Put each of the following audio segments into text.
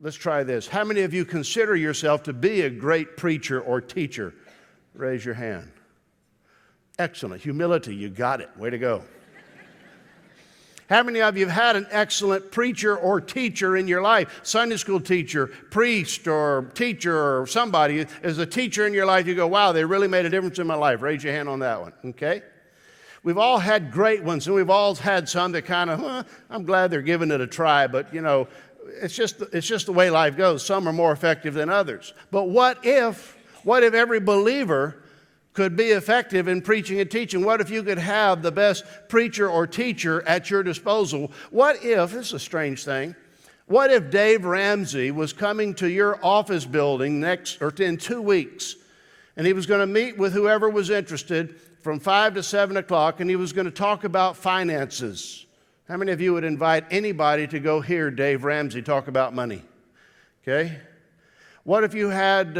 Let's try this. How many of you consider yourself to be a great preacher or teacher? Raise your hand. Excellent. Humility, you got it. Way to go. How many of you have had an excellent preacher or teacher in your life? Sunday school teacher, priest, or teacher, or somebody is a teacher in your life. You go, wow, they really made a difference in my life. Raise your hand on that one, okay? We've all had great ones, and we've all had some that kind of, I'm glad they're giving it a try, but, you know, it's just the way life goes. Some are more effective than others. But what if every believer could be effective in preaching and teaching? What if you could have the best preacher or teacher at your disposal? What if, this is a strange thing, what if Dave Ramsey was coming to your office building in 2 weeks, and he was going to meet with whoever was interested from 5 to 7 o'clock, and he was going to talk about finances? How many of you would invite anybody to go hear Dave Ramsey talk about money? Okay? What if you had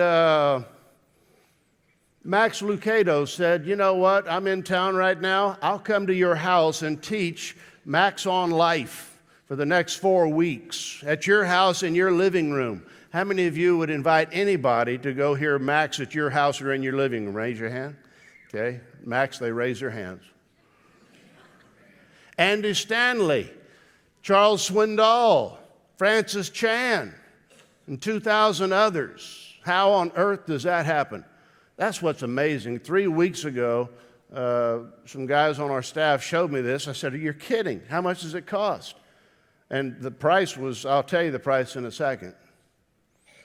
Max Lucado said, you know what, I'm in town right now. I'll come to your house and teach Max on life for the next 4 weeks at your house in your living room. How many of you would invite anybody to go hear Max at your house or in your living room? Raise your hand. Okay. Max, they raise their hands. Andy Stanley, Charles Swindoll, Francis Chan, and 2,000 others. How on earth does that happen? That's what's amazing. 3 weeks ago, some guys on our staff showed me this. I said, you're kidding. How much does it cost? And the price was, I'll tell you the price in a second.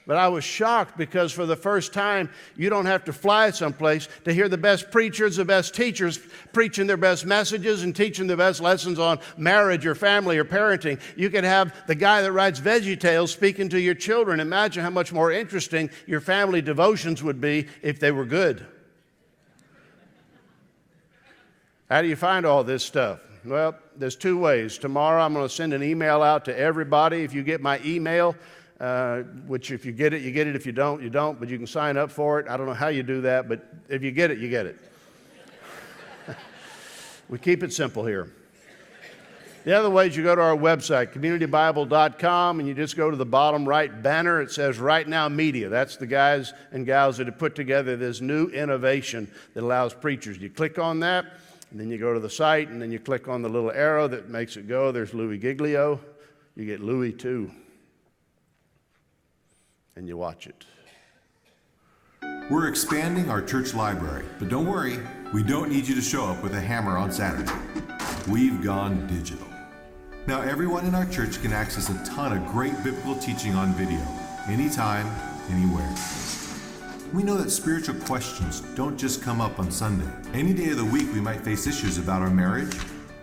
But I was shocked because for the first time, you don't have to fly someplace to hear the best preachers, the best teachers preaching their best messages and teaching the best lessons on marriage or family or parenting. You could have the guy that writes VeggieTales speaking to your children. Imagine how much more interesting your family devotions would be if they were good. How do you find all this stuff? Well, there's 2 ways. Tomorrow I'm going to send an email out to everybody. If you get my email, which if you get it, you get it. If you don't, you don't. But you can sign up for it. I don't know how you do that, but if you get it, you get it. We keep it simple here. The other way is you go to our website, communitybible.com, and you just go to the bottom right banner. It says RightNow Media. That's the guys and gals that have put together this new innovation that allows preachers. You click on that, and then you go to the site, and then you click on the little arrow that makes it go. There's Louis Giglio. You get Louis too. And you watch it. We're expanding our church library, but don't worry, we don't need you to show up with a hammer on Saturday. We've gone digital. Now everyone in our church can access a ton of great biblical teaching on video, anytime, anywhere. We know that spiritual questions don't just come up on Sunday. Any day of the week we might face issues about our marriage,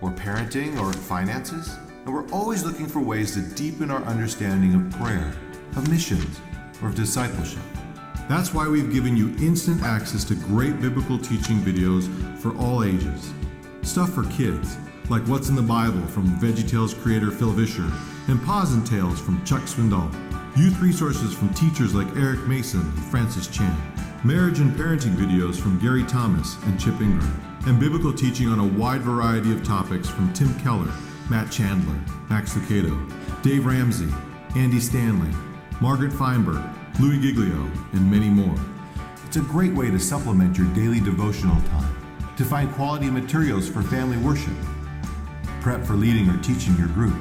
or parenting, or finances, and we're always looking for ways to deepen our understanding of prayer, of missions, or of discipleship. That's why we've given you instant access to great biblical teaching videos for all ages. Stuff for kids, like What's in the Bible from VeggieTales creator Phil Vischer, and Paws and Tales from Chuck Swindoll. Youth resources from teachers like Eric Mason and Francis Chan. Marriage and parenting videos from Gary Thomas and Chip Ingram. And biblical teaching on a wide variety of topics from Tim Keller, Matt Chandler, Max Lucado, Dave Ramsey, Andy Stanley, Margaret Feinberg, Louis Giglio, and many more. It's a great way to supplement your daily devotional time, to find quality materials for family worship, prep for leading or teaching your group,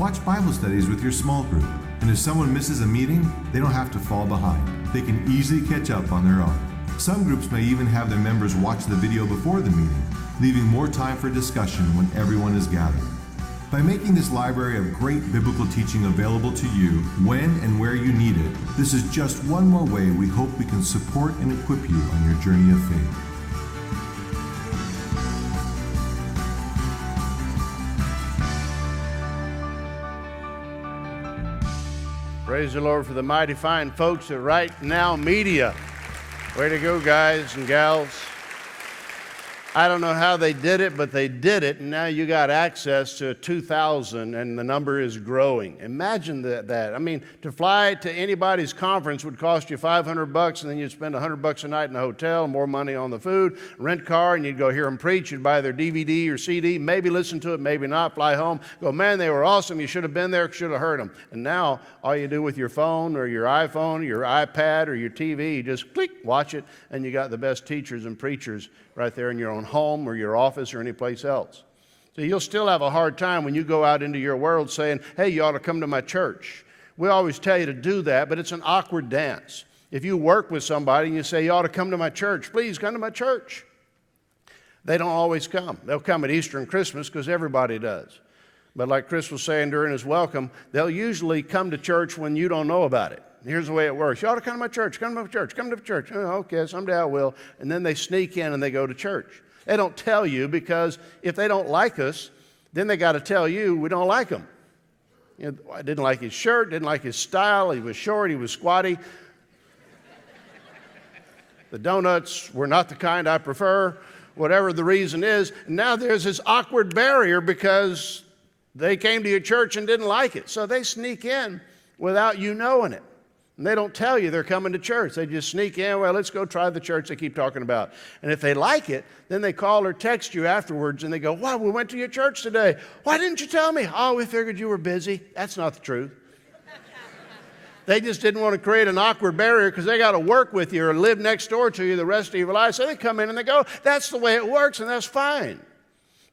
watch Bible studies with your small group, and if someone misses a meeting, they don't have to fall behind. They can easily catch up on their own. Some groups may even have their members watch the video before the meeting, leaving more time for discussion when everyone is gathered. By making this library of great biblical teaching available to you when and where you need it, this is just one more way we hope we can support and equip you on your journey of faith. Praise the Lord for the mighty fine folks at RightNow Media. Way to go, guys and gals. I don't know how they did it, but they did it, and now you got access to 2,000, and the number is growing. Imagine that. I mean, to fly to anybody's conference would cost you $500, and then you'd spend $100 a night in a hotel, more money on the food, rent car, and you'd go hear them preach. You'd buy their DVD or CD, maybe listen to it, maybe not, fly home, go, man, they were awesome. You should have been there, should have heard them. And now all you do with your phone or your iPhone or your iPad or your TV, you just click, watch it, and you got the best teachers and preachers right there in your own home or your office or any place else. So you'll still have a hard time when you go out into your world saying, hey, you ought to come to my church. We always tell you to do that, but it's an awkward dance. If you work with somebody and you say, you ought to come to my church, please come to my church. They don't always come. They'll come at Easter and Christmas because everybody does. But like Chris was saying during his welcome, they'll usually come to church when you don't know about it. Here's the way it works. You ought to come to my church, come to my church, come to church. Oh, okay, someday I will. And then they sneak in and they go to church. They don't tell you because if they don't like us, then they got to tell you we don't like them. You know, I didn't like his shirt, didn't like his style, he was short, he was squatty. The donuts were not the kind I prefer, whatever the reason is. And now there's this awkward barrier because they came to your church and didn't like it. So they sneak in without you knowing it. And they don't tell you they're coming to church. They just sneak in, well, let's go try the church they keep talking about. And if they like it, then they call or text you afterwards and they go, wow, we went to your church today. Why didn't you tell me? Oh, we figured you were busy. That's not the truth. They just didn't want to create an awkward barrier because they got to work with you or live next door to you the rest of your life. So they come in and they go, that's the way it works, and that's fine.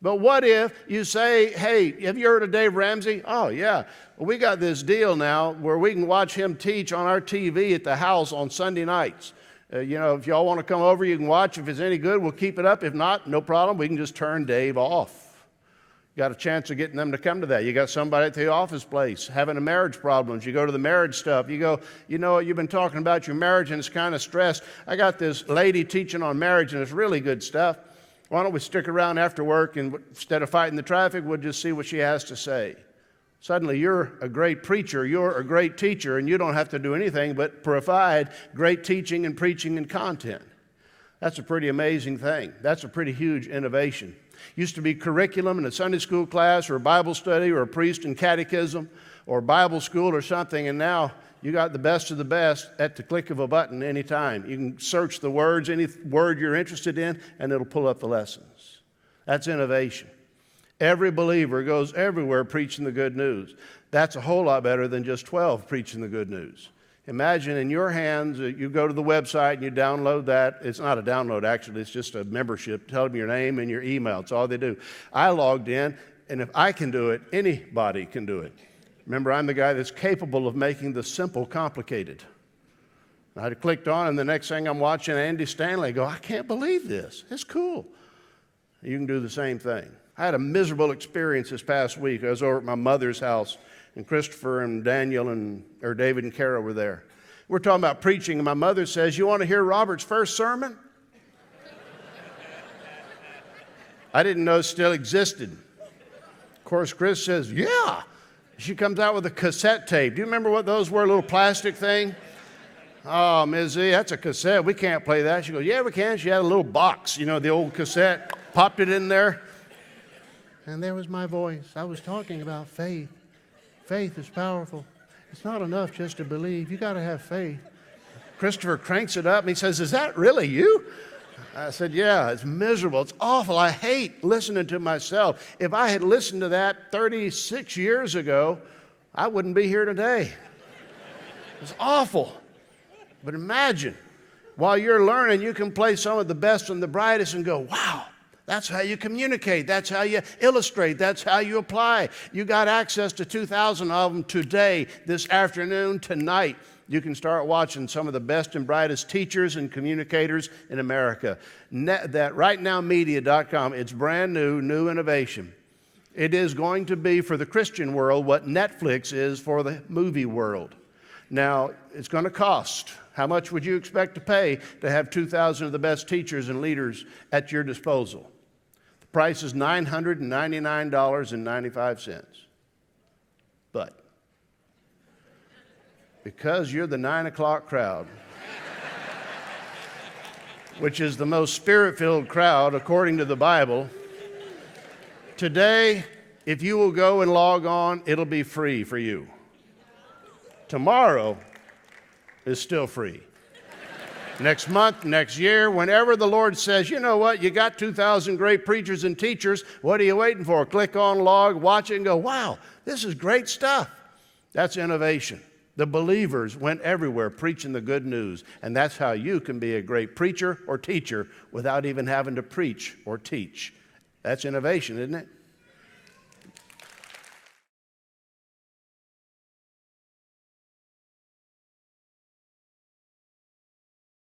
But what if you say, hey, have you heard of Dave Ramsey? Oh, yeah. Well, we got this deal now where we can watch him teach on our TV at the house on Sunday nights. If y'all want to come over, you can watch. If it's any good, we'll keep it up. If not, no problem. We can just turn Dave off. Got a chance of getting them to come to that. You got somebody at the office place having a marriage problems. You go to the marriage stuff. You go, you know what, you've been talking about your marriage and it's kind of stressed. I got this lady teaching on marriage and it's really good stuff. Why don't we stick around after work and instead of fighting the traffic, we'll just see what she has to say. Suddenly you're a great preacher, you're a great teacher, and you don't have to do anything but provide great teaching and preaching and content. That's a pretty amazing thing. That's a pretty huge innovation. Used to be curriculum in a Sunday school class or a Bible study or a priest in catechism or Bible school or something, and now you got the best of the best at the click of a button anytime. You can search the words, any word you're interested in, and it'll pull up the lessons. That's innovation. Every believer goes everywhere preaching the good news. That's a whole lot better than just 12 preaching the good news. Imagine in your hands, you go to the website and you download that. It's not a download, actually. It's just a membership. Tell them your name and your email. That's all they do. I logged in, and if I can do it, anybody can do it. Remember, I'm the guy that's capable of making the simple complicated. I clicked on, and the next thing I'm watching Andy Stanley. I go, I can't believe this. It's cool. You can do the same thing. I had a miserable experience this past week. I was over at my mother's house, and Christopher and Daniel or David and Kara were there. We're talking about preaching, and my mother says, you want to hear Robert's first sermon? I didn't know it still existed. Of course, Chris says, yeah. She comes out with a cassette tape. Do you remember what those were, a little plastic thing? Oh, Ms. Z, that's a cassette. We can't play that. She goes, yeah, we can. She had a little box, the old cassette, popped it in there. And there was my voice. I was talking about faith. Faith is powerful. It's not enough just to believe. You got to have faith. Christopher cranks it up and he says, is that really you? I said, yeah, it's miserable. It's awful. I hate listening to myself. If I had listened to that 36 years ago, I wouldn't be here today. It's awful. But imagine, while you're learning, you can play some of the best and the brightest and go, wow. That's how you communicate. That's how you illustrate. That's how you apply. You got access to 2,000 of them today, this afternoon, tonight. You can start watching some of the best and brightest teachers and communicators in America. That RightNowMedia.com, it's brand new innovation. It is going to be for the Christian world what Netflix is for the movie world. Now, it's going to cost. How much would you expect to pay to have 2,000 of the best teachers and leaders at your disposal? The price is $999.95. But because you're the 9 o'clock crowd, which is the most spirit-filled crowd according to the Bible. Today, if you will go and log on, it'll be free for you. Tomorrow is still free. Next month, next year, whenever the Lord says, you know what, you got 2,000 great preachers and teachers, what are you waiting for? Click on log, watch it, and go, wow, this is great stuff. That's innovation. The believers went everywhere preaching the good news, and that's how you can be a great preacher or teacher without even having to preach or teach. That's innovation, isn't it?